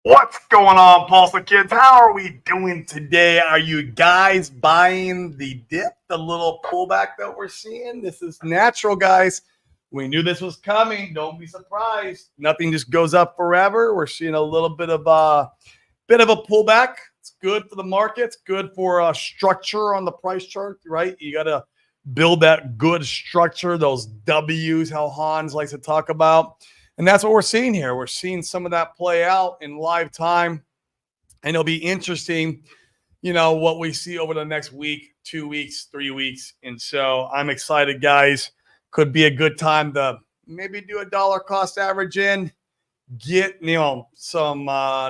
What's going on, Pulsar Kids? How are we doing today? Are you guys buying the dip, the little pullback that we're seeing? This is natural, guys. We knew this was coming. Don't be surprised. Nothing just goes up forever. We're seeing a little bit of a pullback. It's good for the market. It's good for structure on the price chart, right? You got to build that good structure, those W's, how Hans likes to talk about. And that's what we're seeing here. We're seeing some of that play out in live time. And it'll be interesting, what we see over the next week, 2 weeks, 3 weeks. And so I'm excited, guys. Could be a good time to maybe do a dollar cost average in, get, some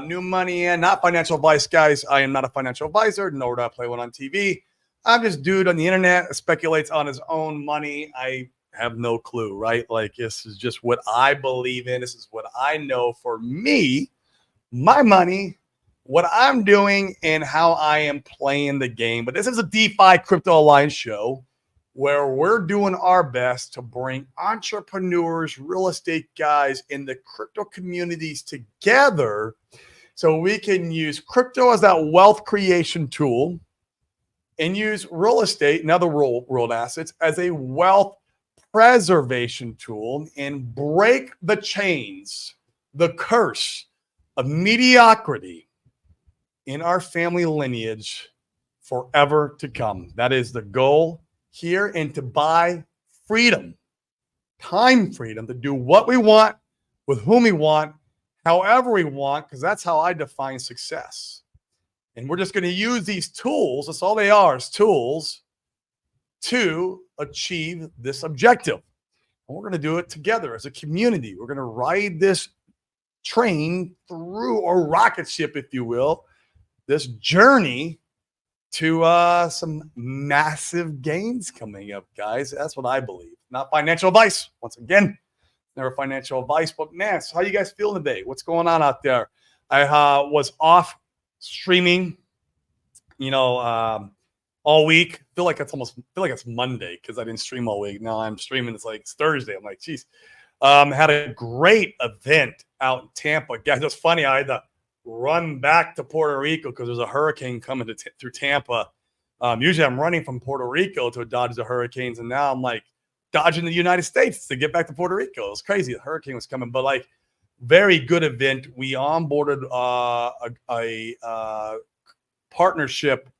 new money in. Not financial advice, guys. I am not a financial advisor, nor do I play one on TV. I'm just dude on the internet that speculates on his own money. I have no clue, right? Like, this is just what I believe in. This is what I know for me, my money, what I'm doing, and how I am playing the game. But this is a DeFi Crypto Alliance show where we're doing our best to bring entrepreneurs, real estate guys in the crypto communities together so we can use crypto as that wealth creation tool and use real estate and other world assets as a wealth preservation tool and break the chains, the curse of mediocrity in our family lineage forever to come. That is the goal here, and to buy freedom, time freedom to do what we want, with whom we want, however we want, because that's how I define success. And we're just going to use these tools, that's all they are, is tools, to achieve this objective. And we're going to do it together as a community. We're going to ride this train through, or rocket ship, if you will, this journey to some massive gains coming up, guys. That's what I believe. Not financial advice. Once again, never financial advice. But man, so how you guys feeling today? What's going on out there? I was off streaming, all week. Feel like it's Monday because I didn't stream all week. Now I'm streaming. It's Thursday. I'm like, geez. Had a great event out in Tampa. Guys, it's funny. I had to run back to Puerto Rico because there's a hurricane coming through Tampa. Usually I'm running from Puerto Rico to dodge the hurricanes, and now I'm like dodging the United States to get back to Puerto Rico. It was crazy. The hurricane was coming, but very good event. We onboarded a partnership.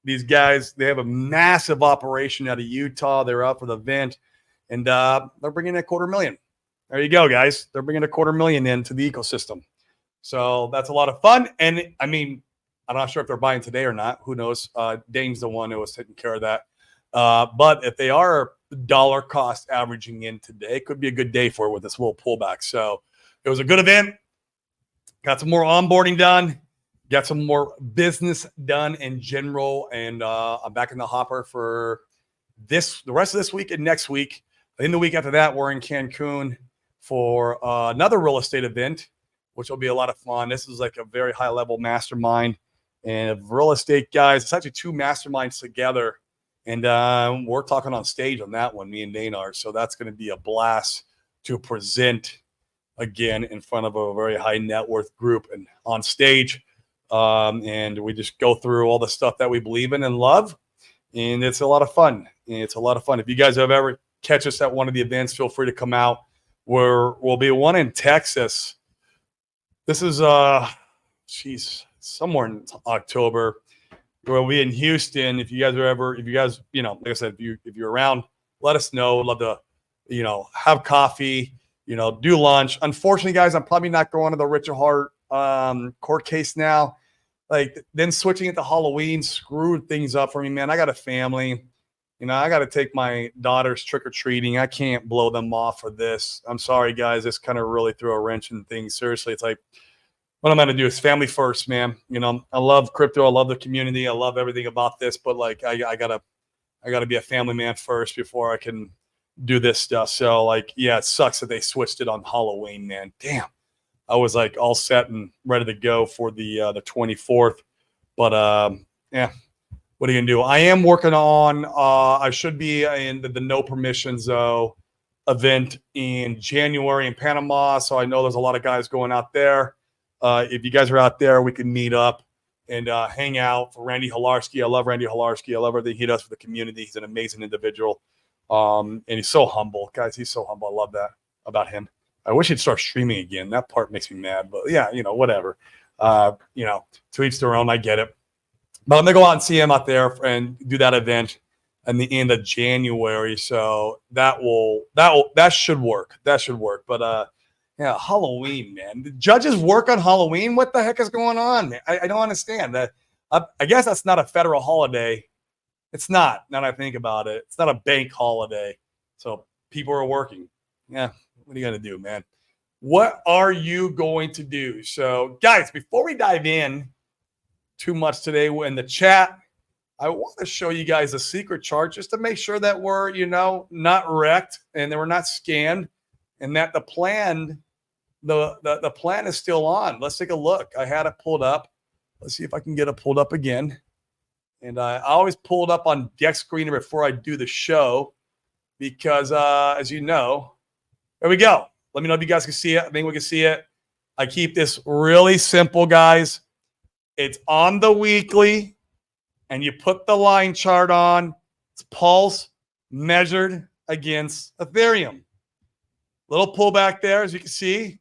These guys, they have a massive operation out of Utah. They're out for the event, and they're bringing in $250,000. There you go, guys. They're bringing $250,000 into the ecosystem. So that's a lot of fun. And I mean, I'm not sure if they're buying today or not. Who knows? Dane's the one who was taking care of that. But if they are dollar cost averaging in today, it could be a good day for it with this little pullback. So it was a good event. Got some more onboarding done. Got some more business done in general, and I'm back in the hopper for the rest of this week and next week. In the week after that, we're in Cancun for another real estate event, which will be a lot of fun. This is like a very high-level mastermind, and real estate guys. It's actually two masterminds together, and we're talking on stage on that one. Me and Dane are, so that's going to be a blast to present again in front of a very high net worth group and on stage. And we just go through all the stuff that we believe in and love. And it's a lot of fun. If you guys have ever catch us at one of the events, feel free to come out. We'll be one in Texas. This is, somewhere in October. We'll be in Houston. If you guys, like I said, if you're around, let us know. Love to, have coffee, do lunch. Unfortunately, guys, I'm probably not going to the Richard Hart court case now. Then switching it to Halloween screwed things up for me, man. I got a family, I got to take my daughters trick-or-treating. I can't blow them off for this. I'm sorry, guys. This kind of really threw a wrench in things. Seriously, it's like, what I'm going to do is family first, man. I love crypto. I love the community. I love everything about this, but I gotta be a family man first before I can do this stuff. So it sucks that they switched it on Halloween, man. Damn. I was all set and ready to go for the 24th, but what are you gonna do? I am working on. I should be in the no permissions event in January in Panama, so I know there's a lot of guys going out there. If you guys are out there, we can meet up and hang out. For Randy Halarski, I love Randy Halarski. I love everything he does for the community. He's an amazing individual. And he's so humble. Guys, he's so humble. I love that about him. I wish he'd start streaming again. That part makes me mad. But yeah, whatever. To each their own. I get it. But I'm going to go out and see him out there and do that event in the end of January. So that should work. That should work. But yeah, Halloween, man. The judges work on Halloween. What the heck is going on, man? I don't understand that. I guess that's not a federal holiday. It's not. Now that I think about it, it's not a bank holiday. So people are working. Yeah. What are you going to do, man? What are you going to do? So, guys, before we dive in too much today in the chat, I want to show you guys a secret chart just to make sure that we're, not wrecked and that we're not scanned and that the plan is still on. Let's take a look. I had it pulled up. Let's see if I can get it pulled up again. And I always pull it up on Deck Screener before I do the show because, as you know, there we go. Let me know if you guys can see it. I think we can see it. I keep this really simple, guys. It's on the weekly, and you put the line chart on. It's pulse measured against Ethereum. Little pullback there, as you can see.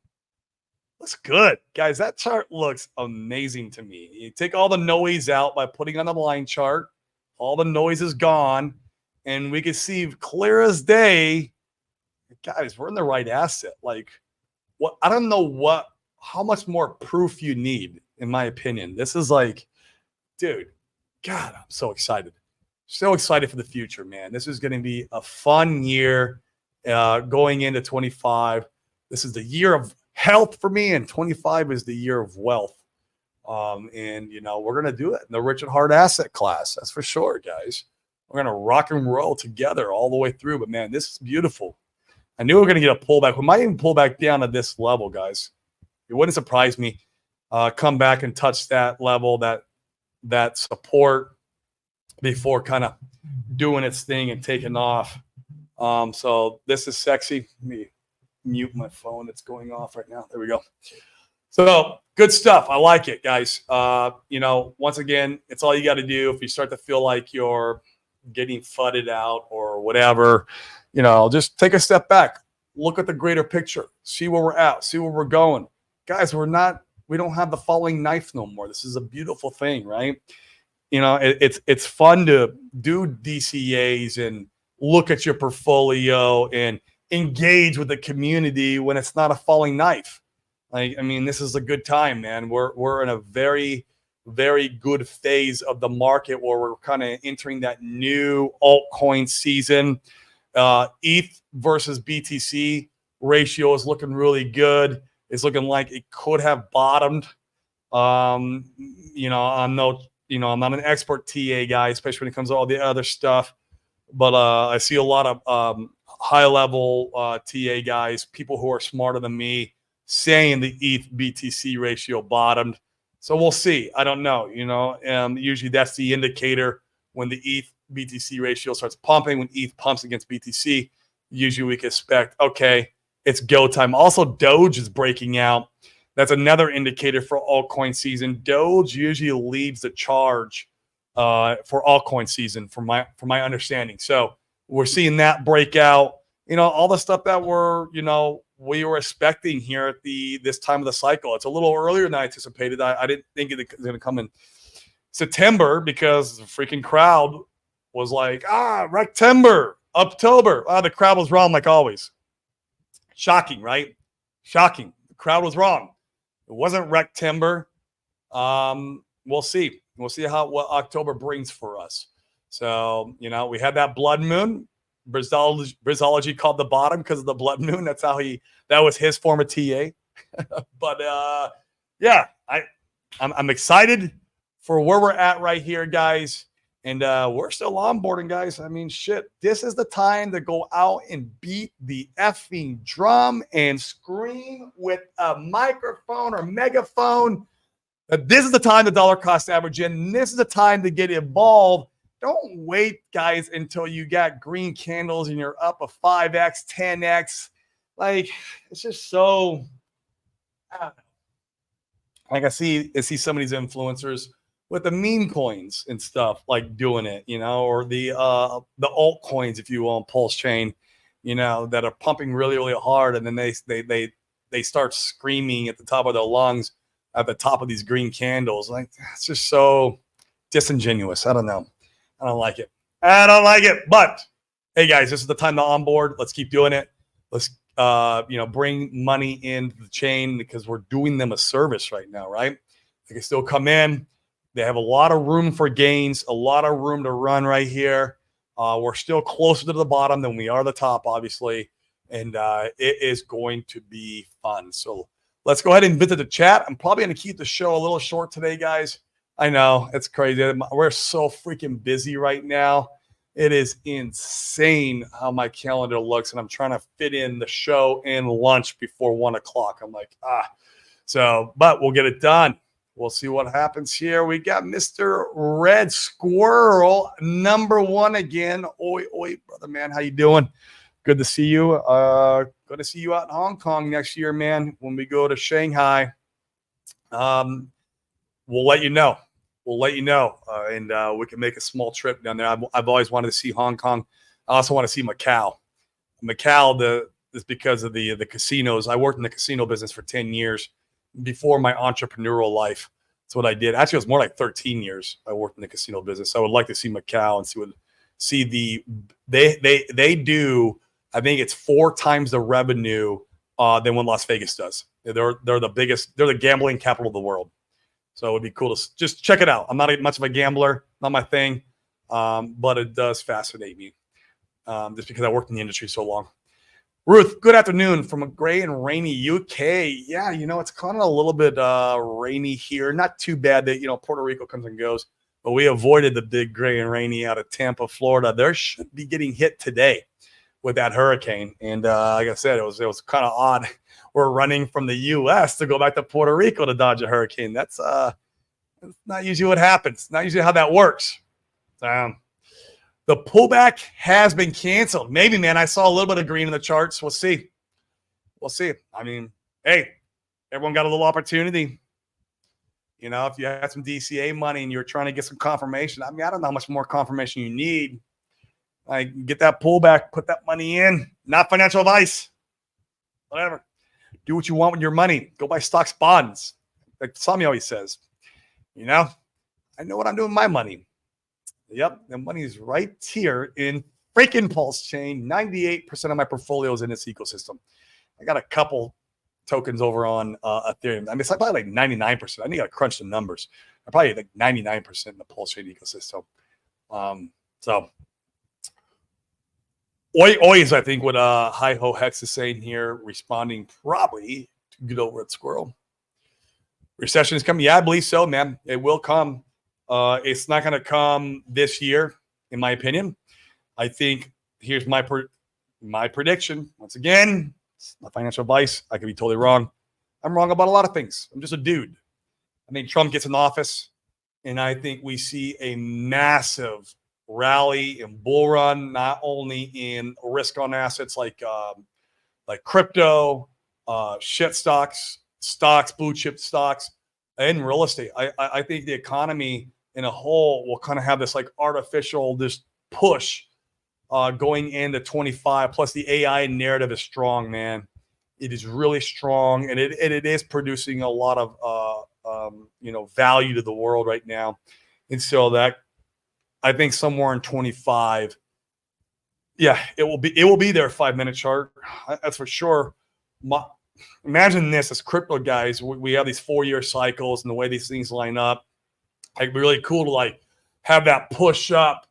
Looks good. Guys, that chart looks amazing to me. You take all the noise out by putting on the line chart. All the noise is gone, and we can see clear as day. Guys, we're in the right asset. Like, what? I don't know how much more proof you need, in my opinion. This is like, dude, God, I'm so excited. So excited for the future, man. This is going to be a fun year going into 25. This is the year of health for me, and 25 is the year of wealth. And, we're going to do it in the rich and hard asset class. That's for sure, guys. We're going to rock and roll together all the way through. But, man, this is beautiful. I knew we were going to get a pullback. We might even pull back down to this level, guys. It wouldn't surprise me. Come back and touch that level, that support before kind of doing its thing and taking off. So this is sexy. Let me mute my phone. It's going off right now. There we go. So good stuff. I like it, guys. Once again, it's all you got to do. If you start to feel like you're getting fudded out or whatever, just take a step back, look at the greater picture, see where we're at, see where we're going. Guys, we don't have the falling knife no more. This is a beautiful thing, right? It's fun to do DCAs and look at your portfolio and engage with the community when it's not a falling knife. This is a good time, man. We're in a very, very good phase of the market where we're kind of entering that new altcoin season. ETH versus BTC ratio is looking really good. It's looking like it could have bottomed. I'm not an expert TA guy, especially when it comes to all the other stuff. But I see a lot of high-level TA guys, people who are smarter than me, saying the ETH BTC ratio bottomed. So we'll see. I don't know. Usually that's the indicator when the ETH BTC ratio starts pumping. When ETH pumps against BTC, usually we can expect, okay, it's go time. Also, Doge is breaking out. That's another indicator for altcoin season. Doge usually leads the charge for altcoin season, from my understanding. So we're seeing that break out. All the stuff that we were expecting here at this time of the cycle. It's a little earlier than I anticipated. I didn't think it was going to come in September because the freaking crowd was like, Rectember, October. The crowd was wrong like always. Shocking, right? Shocking. The crowd was wrong. It wasn't Rectember. We'll see. We'll see what October brings for us. So, we had that blood moon. Brizology called the bottom because of the blood moon. That was his form of TA. But yeah, I'm excited for where we're at right here, guys. And we're still onboarding, guys. Shit, this is the time to go out and beat the effing drum and scream with a microphone or megaphone. This is the time to dollar cost average in. This is the time to get involved. Don't wait, guys, until you got green candles and you're up a 5x, 10x. It's just so, I don't know. Like I see some of these influencers with the meme coins and stuff like doing it, or the altcoins, if you will, on Pulse Chain, that are pumping really, really hard, and then they start screaming at the top of their lungs at the top of these green candles. Like, it's just so disingenuous. I don't know. I don't like it. But hey, guys, this is the time to onboard. Let's keep doing it. Let's bring money into the chain because we're doing them a service right now, right? They can still come in. They have a lot of room for gains, a lot of room to run right here. We're still closer to the bottom than we are the top, obviously, and it is going to be fun. So let's go ahead and visit the chat. I'm probably going to keep the show a little short today, guys. I know it's crazy. We're so freaking busy right now. It is insane how my calendar looks, and I'm trying to fit in the show and lunch before 1 o'clock. I'm like, but we'll get it done. We'll see what happens here. We got Mr. Red Squirrel, #1 again. Oi, brother, man. How you doing? Good to see you. Good to see you out in Hong Kong next year, man, when we go to Shanghai. We'll let you know. And we can make a small trip down there. I've always wanted to see Hong Kong. I also want to see Macau. Is because of the casinos. I worked in the casino business for 10 years before my entrepreneurial life. That's what I did. Actually, it was more like 13 years I worked in the casino business. I would like to see Macau and they do. I think it's 4 times the revenue than what Las Vegas does. They're the biggest. They're the gambling capital of the world. So it would be cool to just check it out. I'm not much of a gambler, not my thing, but it does fascinate me just because I worked in the industry so long. Ruth, good afternoon from a gray and rainy UK. Yeah, it's kind of a little bit rainy here. Not too bad that, Puerto Rico comes and goes, but we avoided the big gray and rainy out of Tampa, Florida. They should be getting hit today with that hurricane. And like I said, it was kind of odd. We're running from the U.S. to go back to Puerto Rico to dodge a hurricane. That's not usually what happens. Not usually how that works. The pullback has been canceled. Maybe, man. I saw a little bit of green in the charts. We'll see. I mean, hey, everyone got a little opportunity. If you had some DCA money and you're trying to get some confirmation, I don't know how much more confirmation you need. Like, get that pullback, put that money in. Not financial advice. Whatever. Do what you want with your money. Go buy stocks, bonds. Like Sami always says. I know what I'm doing with my money. Yep, the money is right here in freaking Pulse Chain. 98% of my portfolio is in this ecosystem. I got a couple tokens over on Ethereum. It's probably like 99%. I need to crunch the numbers. I'm probably like 99% in the Pulse Chain ecosystem. Oi is, I think, what Hi Ho Hex is saying here, responding probably to good old Red Squirrel. Recession is coming. Yeah, I believe so, man. It will come. It's not going to come this year, in my opinion. I think here's my prediction. Once again, it's not financial advice. I could be totally wrong. I'm wrong about a lot of things. I'm just a dude. I think Trump gets in office, and I think we see a massive rally and bull run, not only in risk on assets like crypto, shit stocks, blue chip stocks, and real estate. I think the economy in a whole will kind of have this like artificial this push going into 25. Plus the AI narrative is strong, man. It is really strong, and it is producing a lot of value to the world right now. And so that I think somewhere in 25, yeah, it will be their 5-minute chart. That's for sure. Imagine this as crypto guys. We have these 4-year cycles, and the way these things line up, like really cool to like have that push up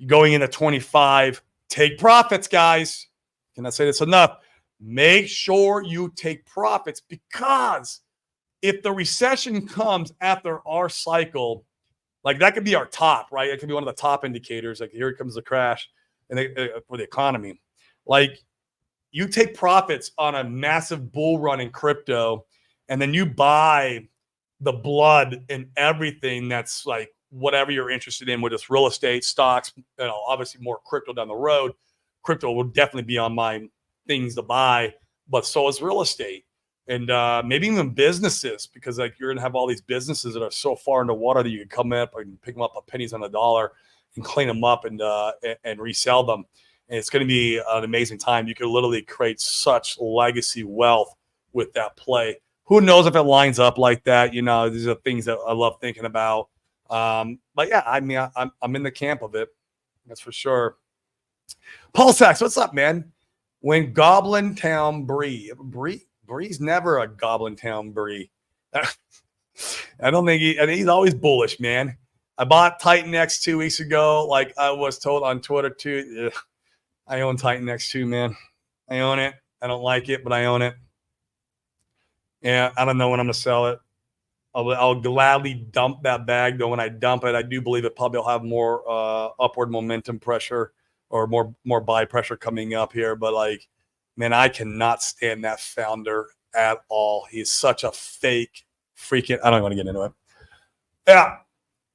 going into 25. Take profits, guys. Can I say this enough? Make sure you take profits, because if the recession comes after our cycle, like that could be our top, right? It could be one of the top indicators. Like here comes the crash and for the economy. Like you take profits on a massive bull run in crypto, and then you buy the blood and everything that's like whatever you're interested in, whether it's real estate, stocks, obviously more crypto down the road. Crypto will definitely be on my things to buy, but so is real estate. and maybe even businesses, because like you're gonna have all these businesses that are so far in the water that you can come up and pick them up at pennies on the dollar and clean them up and resell them. And it's going to be an amazing time. You could literally create such legacy wealth with that play. Who knows if it lines up like that? You know, these are things that I love thinking about. But yeah, I mean, I'm in the camp of it. That's for sure. Paul Sachs, what's up, man? When Goblin Town Bree's never a Goblin Town Bree. I don't think I think he's always bullish, man. I bought Titan X 2 weeks ago, like I was told on Twitter too. Ugh. I own Titan X 2, man. I own it. I don't like it, but I own it. Yeah, I don't know when I'm gonna sell it. I'll gladly dump that bag, though. When I dump it, I do believe it probably will have more upward momentum pressure or more buy pressure coming up here. But like, man, I cannot stand that founder at all. He's such a fake freaking. I don't want to get into it. Yeah,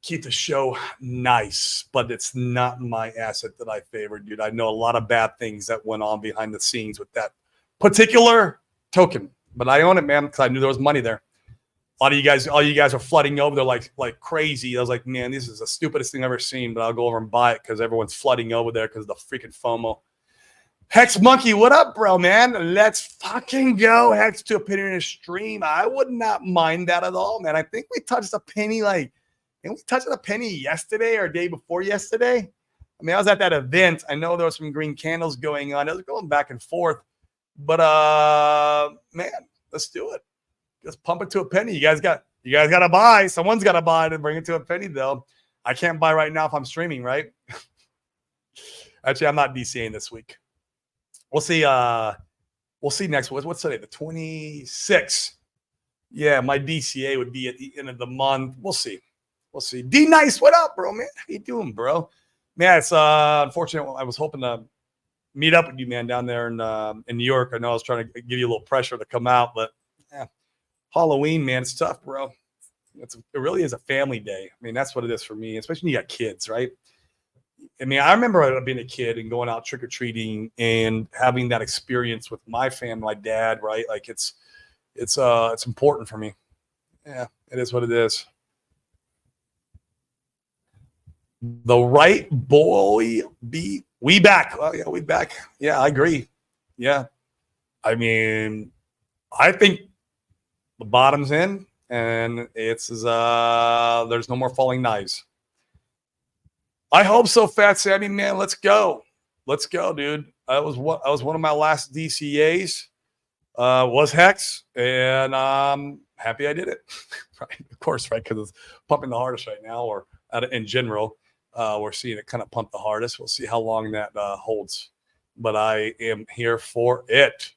keep the show nice, but it's not my asset that I favor, dude. I know a lot of bad things that went on behind the scenes with that particular token, but I own it, man, because I knew there was money there. A lot of you guys, all you guys are flooding over there like crazy. I was like, man, this is the stupidest thing I've ever seen, but I'll go over and buy it because everyone's flooding over there because of the freaking FOMO. Hex Monkey, what up, bro, man? Let's fucking go. Hex to a penny in a stream. I would not mind that at all, man. I think we touched a penny we touched a penny yesterday or day before yesterday. I mean, I was at that event. I know there was some green candles going on. It was going back and forth. But man, let's do it. Just pump it to a penny. You guys got to buy. Someone's got to buy to bring it to a penny, though. I can't buy right now if I'm streaming, right? Actually, I'm not DCAing this week. We'll see. We'll see next week. What's today? The 26th. Yeah, my DCA would be at the end of the month. We'll see. We'll see. D Nice, what up, bro, man? How you doing, bro? Man, it's unfortunate. I was hoping to meet up with you, man, down there in New York. I know I was trying to give you a little pressure to come out, but yeah, Halloween, man, it's tough, bro. It really is a family day. I mean, that's what it is for me, especially when you got kids, right? I mean, I remember being a kid and going out trick-or-treating and having that experience with my family, my dad, right? Like it's important for me. Yeah, it is what it is. The right boy be we back. Oh yeah, we back. Yeah, I agree. Yeah. I mean, I think the bottom's in and it's there's no more falling knives. I hope so, Fat Sammy, man. Let's go. Let's go, dude. I was one of my last DCAs. Was Hex, and I'm happy I did it. Right, of course, right, because it's pumping the hardest right now, or in general, we're seeing it kind of pump the hardest. We'll see how long that holds, but I am here for it.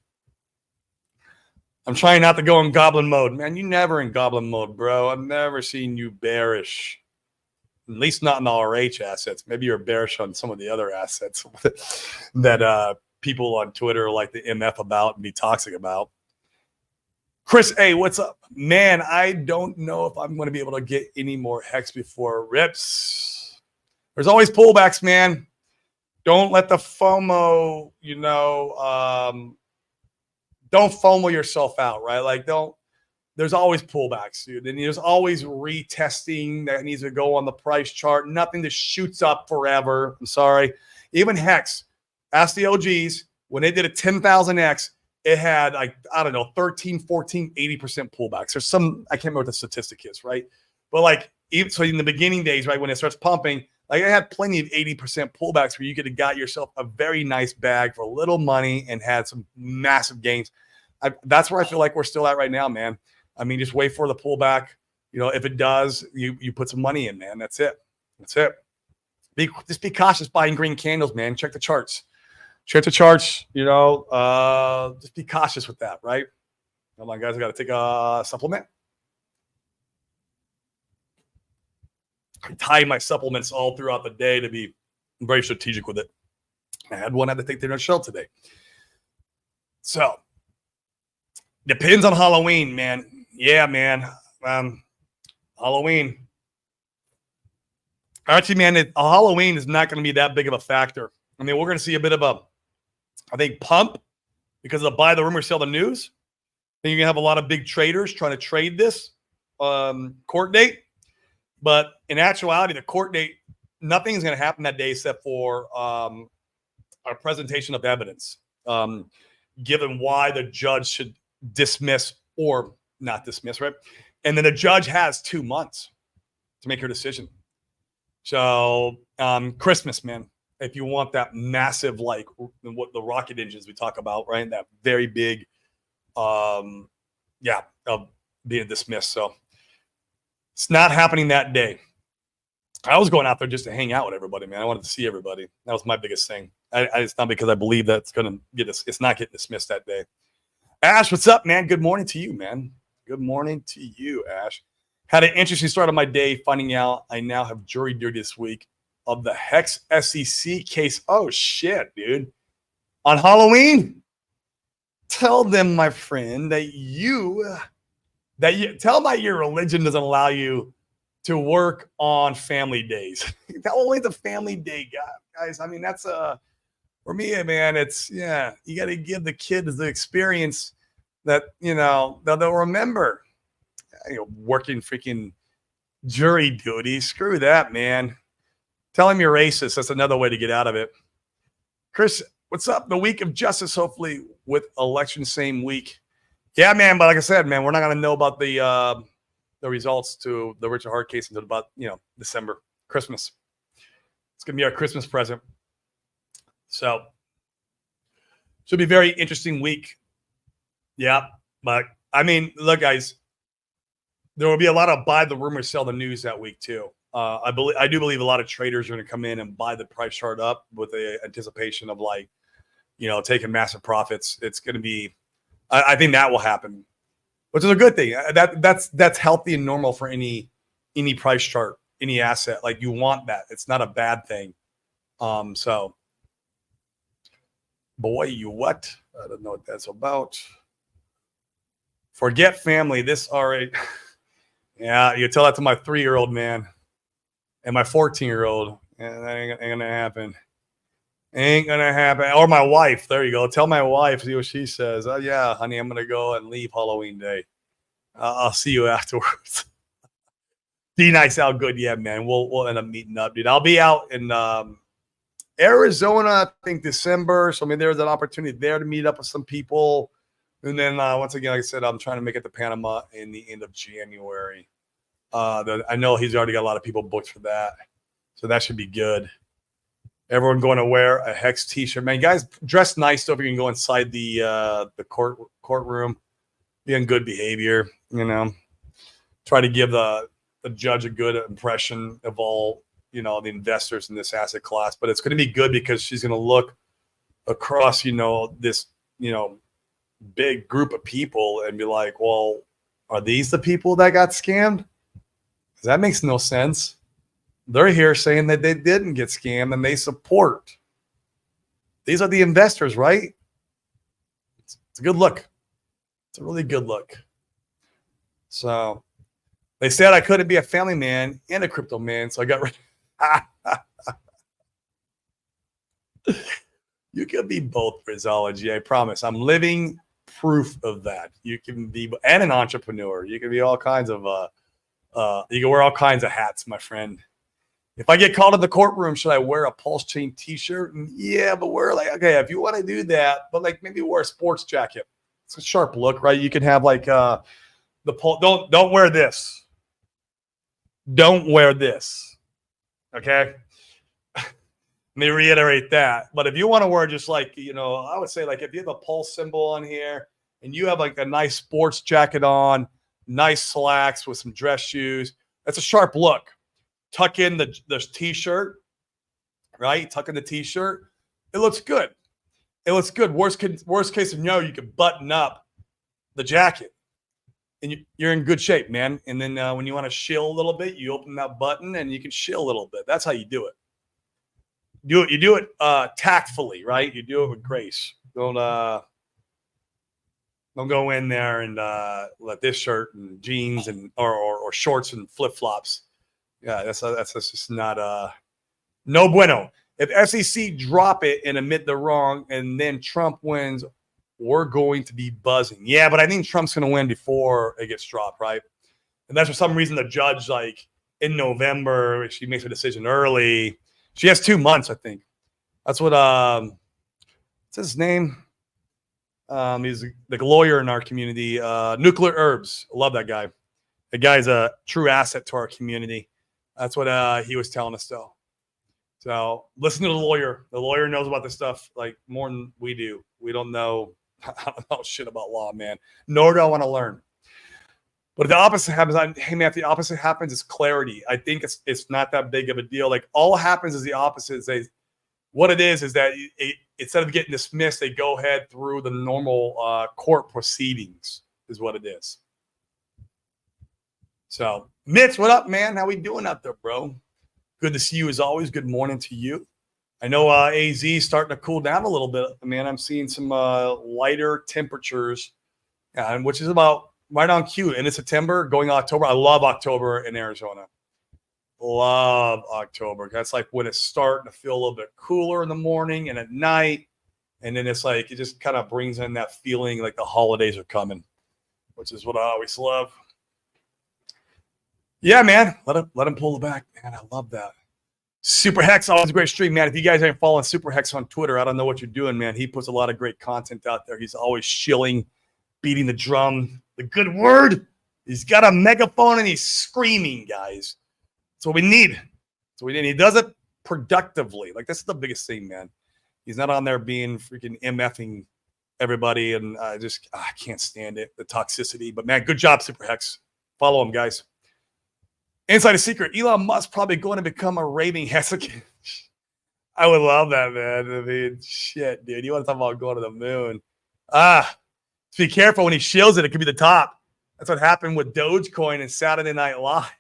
I'm trying not to go in goblin mode, man. You never in goblin mode, bro. I've never seen you bearish. At least not in the RH assets. Maybe you're bearish on some of the other assets that people on Twitter like to MF about and be toxic about. Chris A, what's up? Man, I don't know if I'm going to be able to get any more Hex before rips. There's always pullbacks, man. Don't let the FOMO, don't FOMO yourself out, right? Like, there's always pullbacks, dude. And there's always retesting that needs to go on the price chart. Nothing that shoots up forever. I'm sorry. Even Hex, ask the OGs, when they did a 10,000X, it had like, I don't know, 13, 14, 80% pullbacks. There's some, I can't remember what the statistic is, right? But like, even so in the beginning days, right, when it starts pumping, like I had plenty of 80% pullbacks where you could have got yourself a very nice bag for little money and had some massive gains. That's where I feel like we're still at right now, man. I mean, just wait for the pullback. If it does, you put some money in, man. That's it. That's it. Just be cautious buying green candles, man. Check the charts. Check the charts. Just be cautious with that, right? Hold on, guys. I got to take a supplement. I tie my supplements all throughout the day to be very strategic with it. I had one I had to take to the shell today. So, depends on Halloween, man. Yeah, man. Halloween. Actually, man, Halloween is not going to be that big of a factor. I mean, we're going to see a bit of a, I think, pump because of the buy the rumor, sell the news. think you're going to have a lot of big traders trying to trade this court date. But in actuality, the court date, nothing's going to happen that day except for a presentation of evidence, given why the judge should dismiss or not dismiss, right? And then the judge has 2 months to make her decision. So Christmas, man, if you want that massive, like what the rocket engines we talk about, right? That very big, of being dismissed. So it's not happening that day. I was going out there just to hang out with everybody, man. I wanted to see everybody. That was my biggest thing. It's not because I believe that it's going to get this. It's not getting dismissed that day. Ash, what's up, man? Good morning to you, man. Good morning to you, Ash. Had an interesting start of my day finding out I now have jury duty this week of the Hex SEC case. Oh, shit, dude. On Halloween? Tell them, my friend, that tell them that your religion doesn't allow you to work on family days. That only the family day guys. I mean, that's for me, man, it's you got to give the kids the experience that, that they'll remember. Working freaking jury duty. Screw that, man. Tell him you're racist. That's another way to get out of it. Chris, what's up? The week of justice, hopefully with election same week. Yeah, man. But like I said, man, we're not going to know about the results to the Richard Hart case until about, December, Christmas. It's going to be our Christmas present. So should be a very interesting week. Yeah. But I mean, look, guys, there will be a lot of buy the rumor, sell the news that week too. I do believe a lot of traders are going to come in and buy the price chart up with the anticipation of taking massive profits. It's going to be, I think that will happen, which is a good thing. That's healthy and normal for any price chart, any asset. Like you want that. It's not a bad thing. So boy, you what? I don't know what that's about. Forget family. This already. Yeah, you tell that to my 3-year-old, man, and my 14-year-old. Yeah, that ain't gonna happen. Ain't gonna happen. Or my wife. There you go. Tell my wife. See what she says. Oh yeah, honey, I'm gonna go and leave Halloween Day. I'll see you afterwards. Be nice, out good. Yeah, man. We'll end up meeting up, dude. I'll be out in Arizona, I think December. So I mean, there's an opportunity there to meet up with some people. And then once again, like I said, I'm trying to make it to Panama in the end of January. I know he's already got a lot of people booked for that. So that should be good. Everyone going to wear a Hex t-shirt. Man, guys, dress nice so if you can go inside the courtroom. Be in good behavior, Try to give the judge a good impression of all, the investors in this asset class. But it's going to be good because she's going to look across, this, big group of people and be like, well, are these the people that got scammed? Because that makes no sense. They're here saying that they didn't get scammed and they support. These are the investors, right? It's a good look. It's a really good look. So they said I couldn't be a family man and a crypto man, so I got rid. You can be both, Rizology. I promise. I'm living proof of that. You can be and an entrepreneur. You can be all kinds of you can wear all kinds of hats, my friend. If I get called in the courtroom, should I wear a Pulse Chain t-shirt? Yeah, but wear if you want to do that, but maybe wear a sports jacket. It's a sharp look, right? You can have the Pulse. Don't wear this. Don't wear this. Okay. Let me reiterate that. But if you want to wear just I would say if you have a Pulse symbol on here and you have a nice sports jacket on, nice slacks with some dress shoes, that's a sharp look. Tuck in the t-shirt, right? Tuck in the t-shirt. It looks good. It looks good. Worst case scenario, you could button up the jacket and you're in good shape, man. And then when you want to shill a little bit, you open that button and you can shill a little bit. That's how you do it. You do it tactfully, right? You do it with grace. Don't go in there and let this shirt and jeans and or shorts and flip flops. Yeah, that's just not no bueno. If SEC drop it and admit they're wrong, and then Trump wins, we're going to be buzzing. Yeah, but I think Trump's going to win before it gets dropped, right? And that's for some reason the judge, like in November, she makes a decision early. She has 2 months, I think. That's what what's his name? He's the lawyer in our community. Nuclear Herbs. I love that guy. The guy's a true asset to our community. That's what he was telling us, though. So listen to the lawyer. The lawyer knows about this stuff like more than we do. We don't know. I don't know shit about law, man. Nor do I want to learn. But if the opposite happens, hey man, if the opposite happens, it's clarity. I think it's not that big of a deal. Like all happens is the opposite. What it is that instead of getting dismissed, they go ahead through the normal court proceedings. Is what it is. So, Mitch, what up, man? How we doing out there, bro? Good to see you as always. Good morning to you. I know AZ is starting to cool down a little bit, man. I'm seeing some lighter temperatures, which is about right on cue. Into September, going October. I love October in Arizona. Love October. That's like when it's starting to feel a little bit cooler in the morning and at night. And then it's like, it just kind of brings in that feeling like the holidays are coming, which is what I always love. Yeah, man. Let him pull it back, man. I love that. Super Hex, always a great stream, man. If you guys ain't following Super Hex on Twitter, I don't know what you're doing, man. He puts a lot of great content out there. He's always shilling, beating the drum, the good word. He's got a megaphone and he's screaming, guys. That's what we need. That's what we need. He does it productively. Like, this is the biggest thing, man. He's not on there being freaking MFing everybody, and I can't stand it, the toxicity. But, man, good job, Super Hex. Follow him, guys. Inside a secret, Elon Musk probably going to become a raving Hessican. I would love that, man. I mean, shit, dude. You want to talk about going to the moon. Be careful when he shills it. It could be the top. That's what happened with Dogecoin and Saturday Night Live.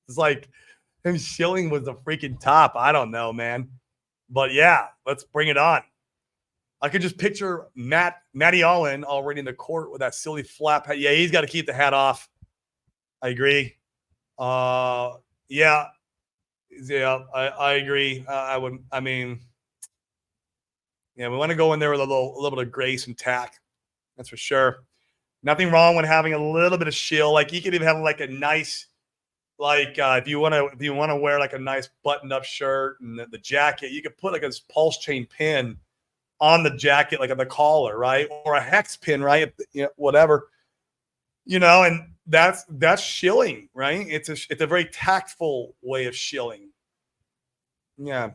It's like him shilling was the freaking top. I don't know, man. But, yeah, let's bring it on. I could just picture Matty Allen already in the court with that silly flap hat. Yeah, he's got to keep the hat off. I agree. I agree. We want to go in there with a little bit of grace and tact. That's for sure. Nothing wrong with having a little bit of shill. Like, you could even have like a nice, if you want to wear like a nice buttoned up shirt and the jacket, you could put like a pulse chain pin on the jacket, like on the collar, right? Or a hex pin, right? Whatever, and that's shilling, right? It's a very tactful way of shilling. Yeah.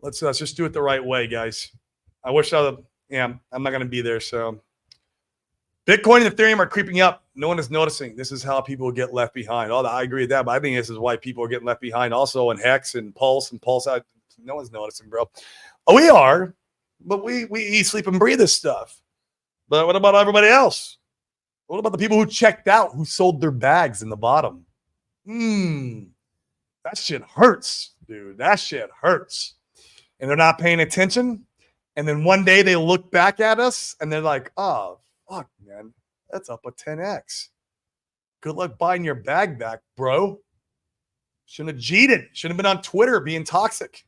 Let's just do it the right way, guys. I wish I'm not going to be there. So Bitcoin and Ethereum are creeping up. No one is noticing. This is how people get left behind. I agree with that, but I think this is why people are getting left behind also in Hex and Pulse out. No one's noticing, bro. Oh, we are, but we eat, sleep, and breathe this stuff. But what about everybody else? What about the people who checked out, who sold their bags in the bottom? That shit hurts, dude. That shit hurts. And they're not paying attention. And then one day they look back at us and they're like, oh, fuck, man. That's up a 10x. Good luck buying your bag back, bro. Shouldn't have cheated. Shouldn't have been on Twitter being toxic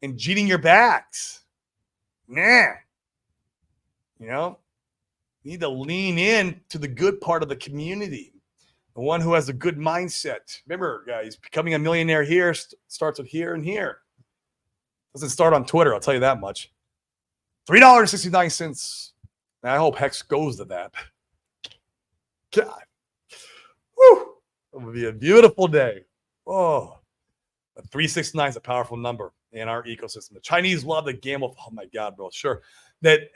and cheating your bags. Nah. You need to lean in to the good part of the community, the one who has a good mindset. Remember, guys, becoming a millionaire here starts with here and here. Doesn't start on Twitter, I'll tell you that much. $3.69. I hope Hex goes to that. God. Woo! It would be a beautiful day. Oh, 369 is a powerful number in our ecosystem. The Chinese love to gamble. Oh, my God, bro. Sure. That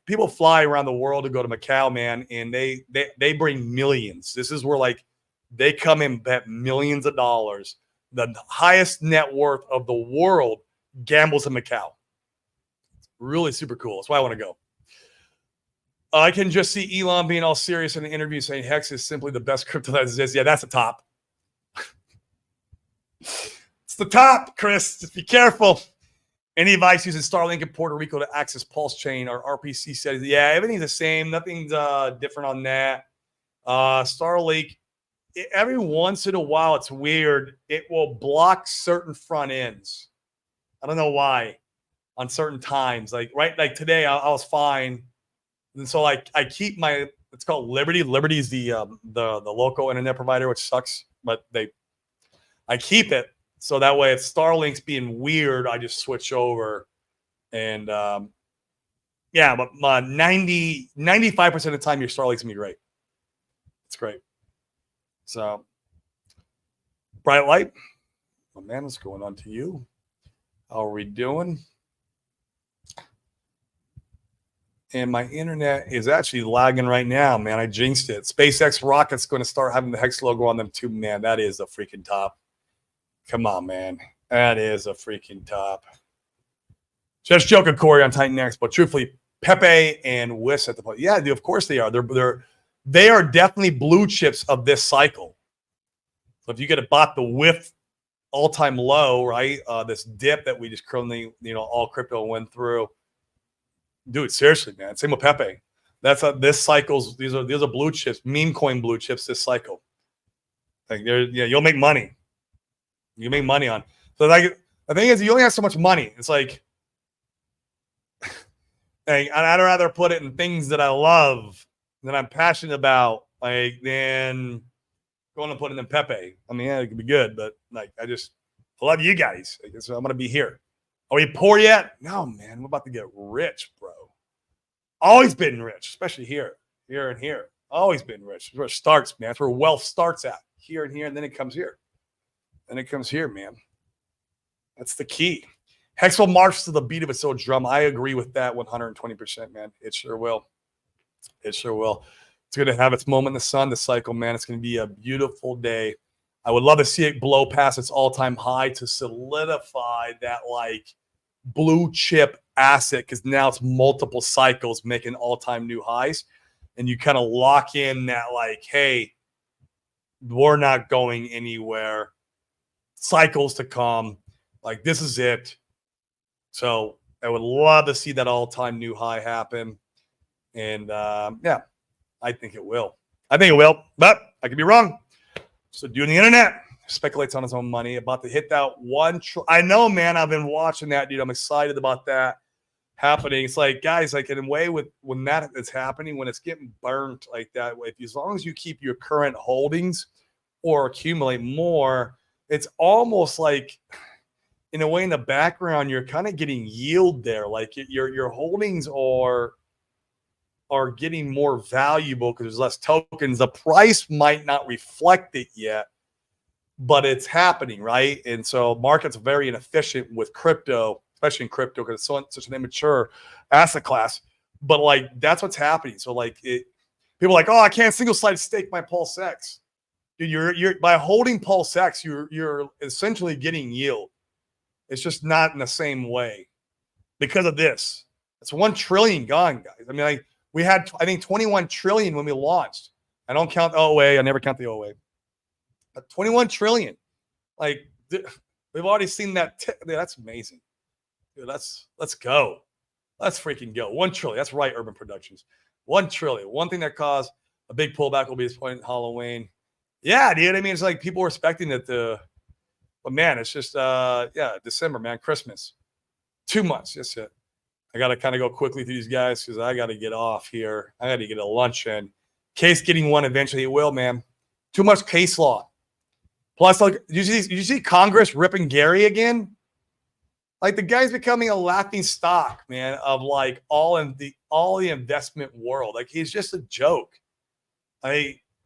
people fly around the world to go to Macau, man, and they bring millions. This is where they come in, bet millions of dollars. The highest net worth of the world gambles in Macau. It's really super cool. That's why I want to go. I can just see Elon being all serious in the interview saying Hex is simply the best crypto that exists. Yeah, that's the top. It's the top, Chris. Just be careful. Any advice using Starlink in Puerto Rico to access Pulse Chain or RPC settings? Yeah, everything's the same. Nothing's different on that. Starlink, every once in a while, it's weird. It will block certain front ends. I don't know why on certain times. Like today, I was fine. And so I keep my, it's called Liberty. Liberty is the local internet provider, which sucks, but I keep it so that way if Starlink's being weird, I just switch over. And yeah, but 95% of the time your Starlink's gonna be great. It's great. So bright light. Oh man, what's going on to you? How are we doing? And my internet is actually lagging right now, man. I jinxed it. SpaceX rocket's going to start having the Hex logo on them too, man. That is a freaking top. Come on, man. That is a freaking top. Just joking, Corey, on Titan X, but truthfully, Pepe and Wiss at the point. Yeah, dude, of course they are. They are definitely blue chips of this cycle. So if you get a bought the whiff all-time low, right? This dip that we just currently, all crypto went through. Dude, seriously, man. Same with Pepe. That's this cycle's. These are blue chips, meme coin blue chips. This cycle, like you'll make money. You make money on. So like the thing is, you only have so much money. It's like, I'd rather put it in things that I love, that I'm passionate about, like than going to put it in Pepe. I mean, yeah, it could be good, but like I love you guys. So I'm gonna be here. Are we poor yet? No, man. We're about to get rich, bro. Always been rich, especially here and here. Always been rich. That's where it starts, man. That's where wealth starts at. Here and here, and then it comes here. Then it comes here, man. That's the key. Hex will march to the beat of its own drum. I agree with that 120%, man. It sure will. It sure will. It's going to have its moment in the sun, the cycle, man. It's going to be a beautiful day. I would love to see it blow past its all-time high to solidify that, like, blue chip asset, because now it's multiple cycles making all-time new highs. And you kind of lock in that, like, hey, we're not going anywhere. Cycles to come. Like, this is it. So I would love to see that all-time new high happen. And, yeah, I think it will. But I could be wrong. So doing the internet speculates on his own money, about to hit that I know, man. I've been watching that, dude. I'm excited about that happening. It's like, guys, like in a way, when that is happening, when it's getting burnt like that, as long as you keep your current holdings or accumulate more, it's almost like, in a way, in the background, you're kind of getting yield there. Like your holdings are getting more valuable because there's less tokens. The price might not reflect it yet, but it's happening, right? And so markets are very inefficient with crypto, especially in crypto, because it's such an immature asset class. But like, that's what's happening. So like, people are like, oh, I can't single side stake my Pulse X. Dude, you're by holding Pulse X, you're essentially getting yield. It's just not in the same way because of this. It's 1 trillion gone, guys. I mean, like, we had, I think, 21 trillion when we launched. I don't count the OA. I never count the OA. But 21 trillion. Like, we've already seen that. That's amazing. Dude, let's go. Let's freaking go. 1 trillion. That's right, Urban Productions. 1 trillion. One thing that caused a big pullback will be this point in Halloween. Yeah, dude. I mean, it's like people were expecting that but man, it's just, December, man, Christmas. 2 months. That's it. I got to kind of go quickly through these guys because I got to get off here. I got to get a lunch in. Case getting one eventually. It will, man. Too much case law. Plus, like, did you see Congress ripping Gary again? Like, the guy's becoming a laughing stock, man, of like all the investment world. Like, he's just a joke.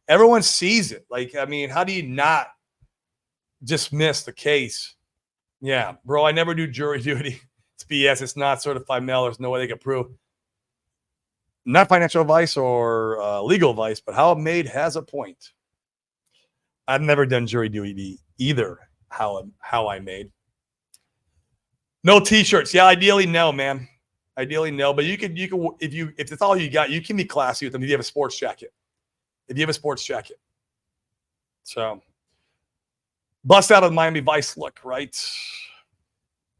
Everyone sees it. Like, I mean, how do you not dismiss the case? Yeah, bro, I never do jury duty. It's BS. It's not certified mail. There's no way they can prove. Not financial advice or legal advice, but how it made has a point. I've never done jury duty either. How I made. No t-shirts. Yeah, ideally no, man. Ideally no. But you could if it's all you got, you can be classy with them if you have a sports jacket. So bust out of the Miami Vice look, right?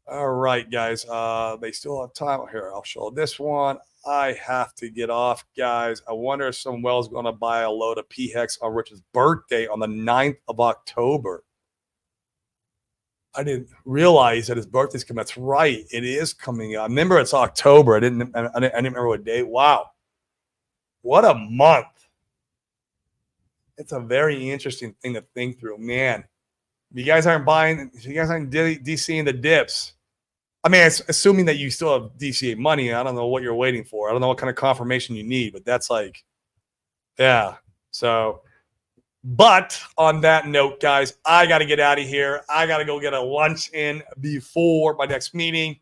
All right, guys. They still have time here. I'll show this one. I have to get off, guys. I wonder if someone is going to buy a load of PHEX on Rich's birthday on the 9th of October. I didn't realize that his birthday's coming. That's right. It is coming up. I remember it's October. I didn't remember what day. Wow. What a month. It's a very interesting thing to think through, man. If you guys aren't buying, if you guys aren't DCing the dips, I mean, it's assuming that you still have DCA money. I don't know what you're waiting for. I don't know what kind of confirmation you need, but that's like, yeah. So, but on that note, guys, I got to get out of here. I got to go get a lunch in before my next meeting.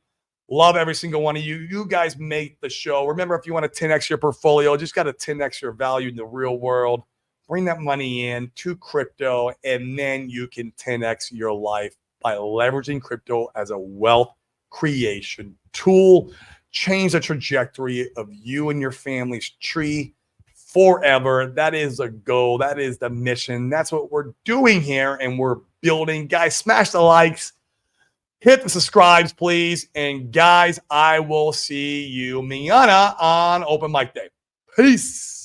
Love every single one of you. You guys make the show. Remember, if you want to 10x your portfolio, just got to 10x your value in the real world. Bring that money in to crypto, and then you can 10x your life by leveraging crypto as a wealth creation tool. Change the trajectory of you and your family's tree forever. That is the goal. That is the mission. That's what we're doing here, and we're building. Guys, smash the likes. Hit the subscribes, please. And guys, I will see you mañana on Open Mic Day. Peace.